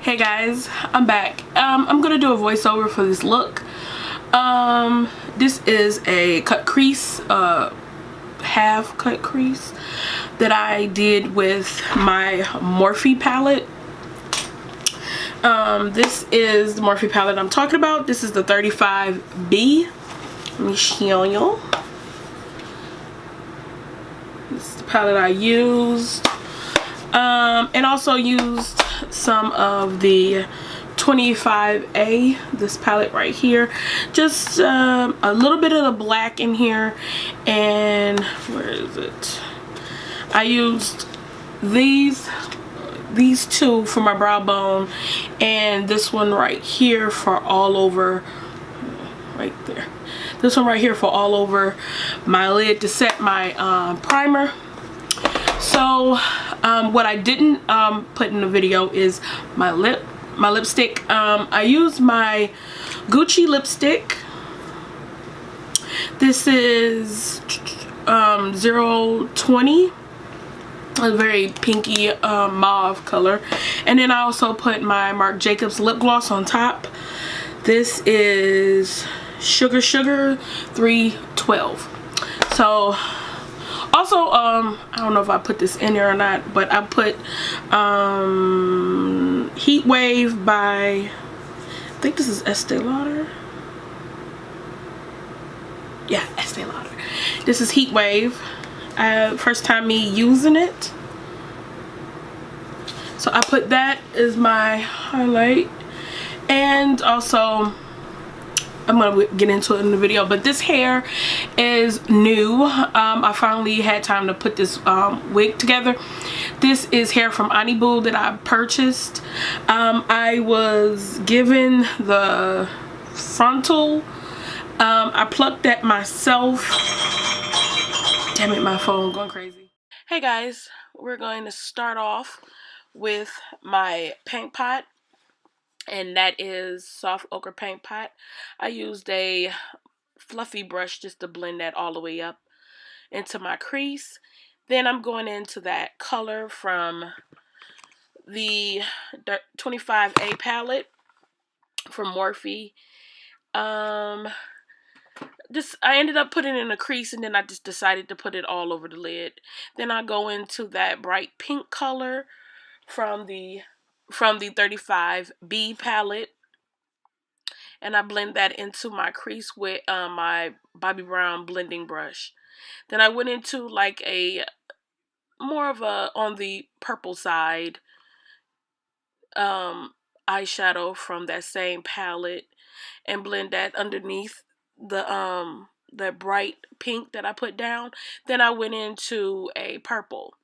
Hey guys, I'm back. I'm gonna do a voiceover for this look. This is a cut crease, half cut crease that I did with my Morphe palette. This is the Morphe palette I'm talking about. This is the 35B. Let me show you. This is the palette I used. And also used some of the 25A, this palette right here. Just a little bit of the black in here. And where is it? I used these two for my brow bone, and this one right here for all over, right there. This one right here for all over my lid to set my primer. So what I didn't put in the video is my lipstick. I used my Gucci lipstick. This is 020, a very pinky mauve color. And then I also put my Marc Jacobs lip gloss on top. This is Sugar 312. So also, I don't know if I put this in there or not, but I put Heat Wave by, I think this is Estee Lauder. Yeah, Estee Lauder. This is Heat Wave. First time me using it. So I put that as my highlight. And also, I'm gonna get into it in the video, but this hair is new. I finally had time to put this wig together. This is hair from Ondibu that I purchased. I was given the frontal. I plucked that myself. Damn it, my phone going crazy. Hey guys, we're going to start off with my paint pot. And that is soft ochre paint pot. I used a fluffy brush just to blend that all the way up into my crease. Then I'm going into that color from the 25A palette from Morphe. I ended up putting it in a crease, and then I just decided to put it all over the lid. Then I go into that bright pink color from the 35B palette, and I blend that into my crease with my Bobbi Brown blending brush. Then I went into like a more of a on the purple side eyeshadow from that same palette, and blend that underneath the bright pink that I put down. Then I went into a purple,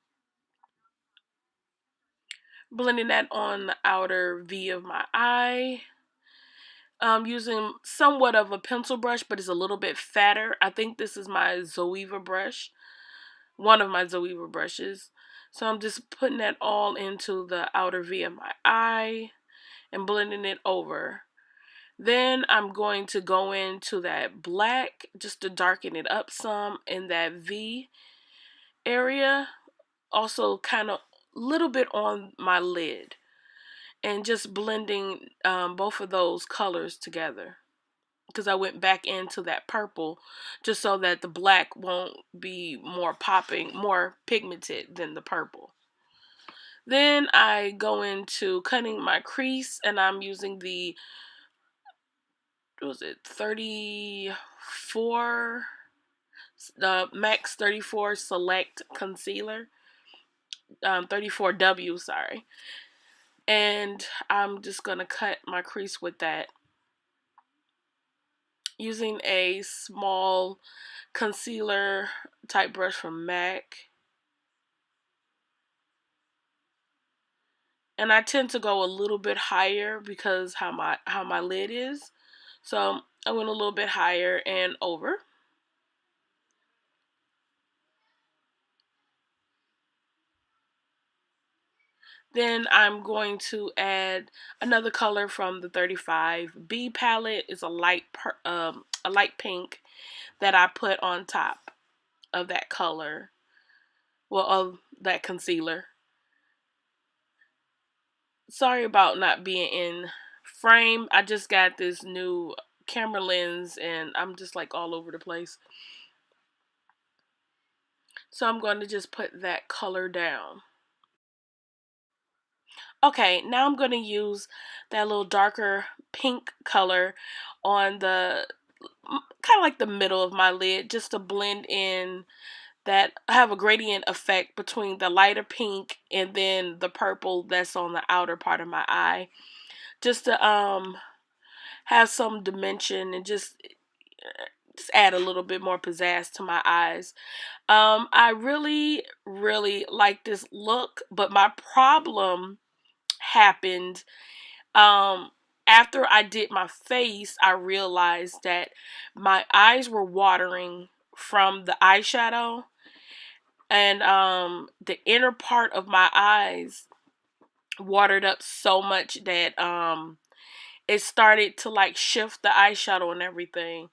blending that on the outer V of my eye. Using somewhat of a pencil brush, but it's a little bit fatter. I think this is my Zoeva brush, one of my Zoeva brushes. So I'm just putting that all into the outer V of my eye and blending it over. Then I'm going to go into that black just to darken it up some in that V area. Also kind of a little bit on my lid. And just blending both of those colors together, because I went back into that purple just so that the black won't be more popping, more pigmented than the purple. Then I go into cutting my crease, and I'm using the, what was it, 34, the Max 34 Select Concealer, 34W, sorry. And I'm just gonna cut my crease with that, using a small concealer type brush from MAC. And I tend to go a little bit higher because how my lid is. So I went a little bit higher and over. Then I'm going to add another color from the 35B palette. It's a light pink that I put on top of that color, well, of that concealer. Sorry about not being in frame. I just got this new camera lens and I'm just like all over the place. So I'm going to just put that color down. Okay, now I'm going to use that little darker pink color on the kind of like the middle of my lid, just to blend in that. I have a gradient effect between the lighter pink and then the purple that's on the outer part of my eye, just to have some dimension and just add a little bit more pizzazz to my eyes. I really like this look, but my problem happened after I did my face. I realized that my eyes were watering from the eyeshadow, and the inner part of my eyes watered up so much that it started to like shift the eyeshadow and everything.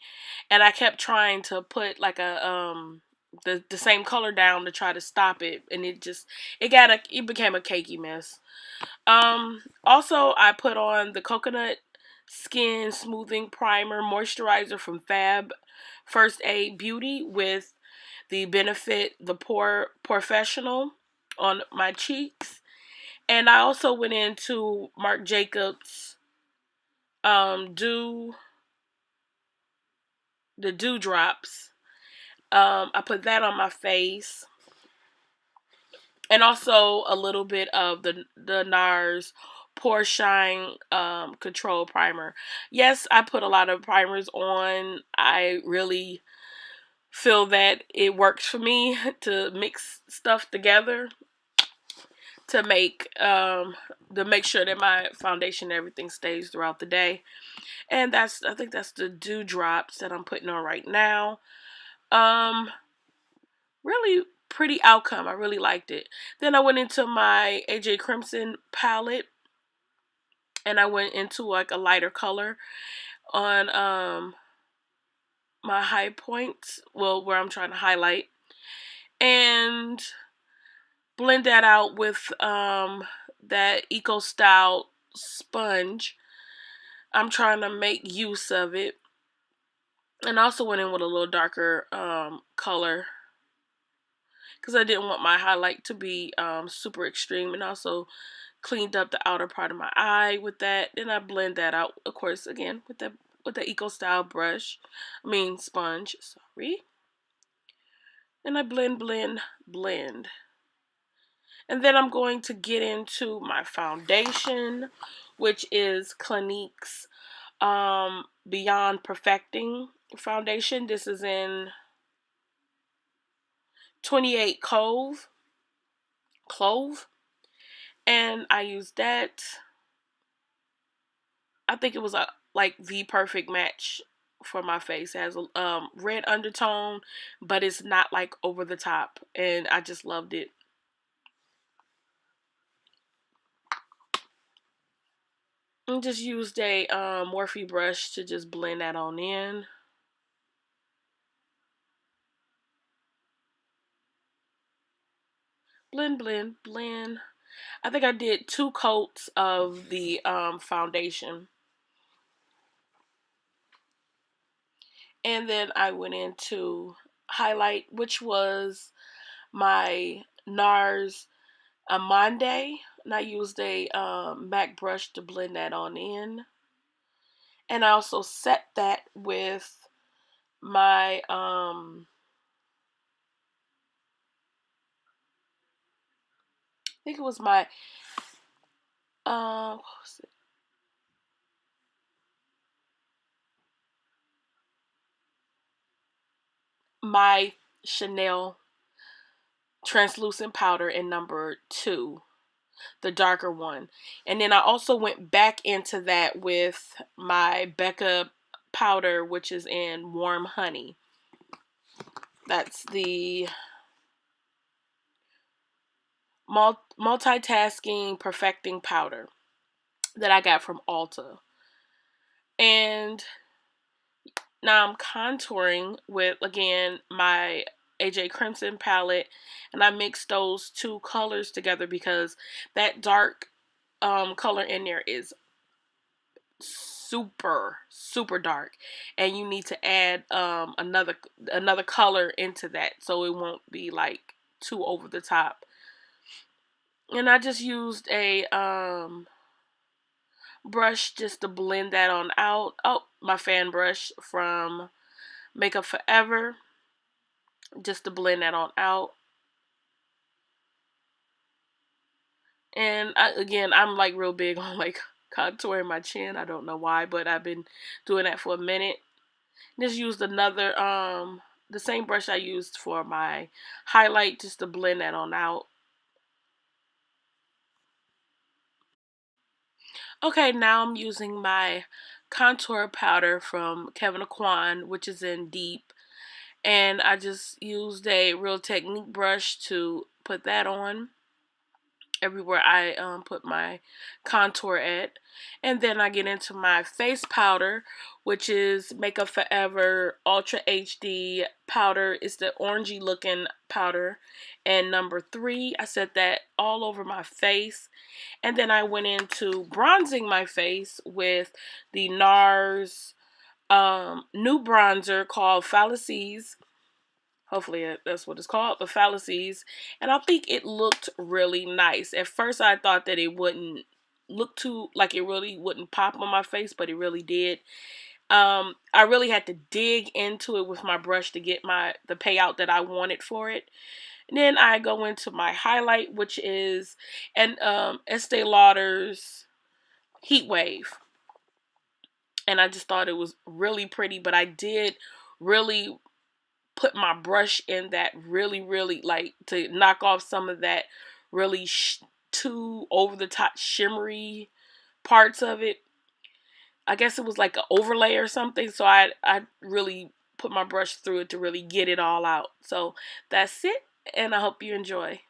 And I kept trying to put like a the same color down to try to stop it, and it became a cakey mess. Also I put on the coconut skin smoothing primer moisturizer from Fab First Aid Beauty with the Benefit the Pore Professional on my cheeks. And I also went into Marc Jacobs dew the dew drops. I put that on my face, and also a little bit of the NARS Pore Shine Control Primer. Yes, I put a lot of primers on. I really feel that it works for me to mix stuff together to make sure that my foundation and everything stays throughout the day. And I think that's the dew drops that I'm putting on right now. Really pretty outcome. I really liked it. Then I went into my AJ Crimson palette, and I went into like a lighter color on my high points, well, where I'm trying to highlight, and blend that out with that Eco Style sponge. I'm trying to make use of it. And I also went in with a little darker color because I didn't want my highlight to be super extreme, and also cleaned up the outer part of my eye with that. Then I blend that out, of course, again with the Eco Style sponge, sorry. And I blend. And then I'm going to get into my foundation, which is Clinique's Beyond Perfecting foundation. This is in 28 clove, and I used that. I think it was like the perfect match for my face. It has a red undertone, but it's not like over the top, and I just loved it. And just used a Morphe brush to just blend that on in. Blend. I think I did 2 coats of the foundation. And then I went into highlight, which was my NARS Amande. And I used a MAC brush to blend that on in. And I also set that with my I think it was my what was it? My Chanel translucent powder in number 2, the darker one. And then I also went back into that with my Becca powder, which is in Warm Honey. That's the multitasking perfecting powder that I got from Ulta. And now I'm contouring with, again, my AJ Crimson palette, and I mixed those 2 colors together because that dark color in there is super dark, and you need to add another color into that so it won't be like too over the top. And I just used a brush just to blend that on out. Oh, my fan brush from Makeup Forever, just to blend that on out. And again, I'm like real big on like contouring my chin. I don't know why, but I've been doing that for a minute. Just used another the same brush I used for my highlight, just to blend that on out. Okay, now I'm using my contour powder from Kevyn, which is in Deep, and I just used a Real Technique brush to put that on everywhere I put my contour at. And then I get into my face powder, which is Makeup Forever Ultra HD powder. It's the orangey looking powder, and number 3. I set that all over my face. And then I went into bronzing my face with the NARS new bronzer called Fallacies. Hopefully that's what it's called, the Fallacies. And I think it looked really nice. At first I thought that it wouldn't look too, like it really wouldn't pop on my face, but it really did. I really had to dig into it with my brush to get the payout that I wanted for it. And then I go into my highlight, which is an Estee Lauder's Heat Wave. And I just thought it was really pretty, but I did really put my brush in that really like to knock off some of that really too over the top shimmery parts of it. I guess it was like an overlay or something, so I really put my brush through it to really get it all out. So that's it, and I hope you enjoy.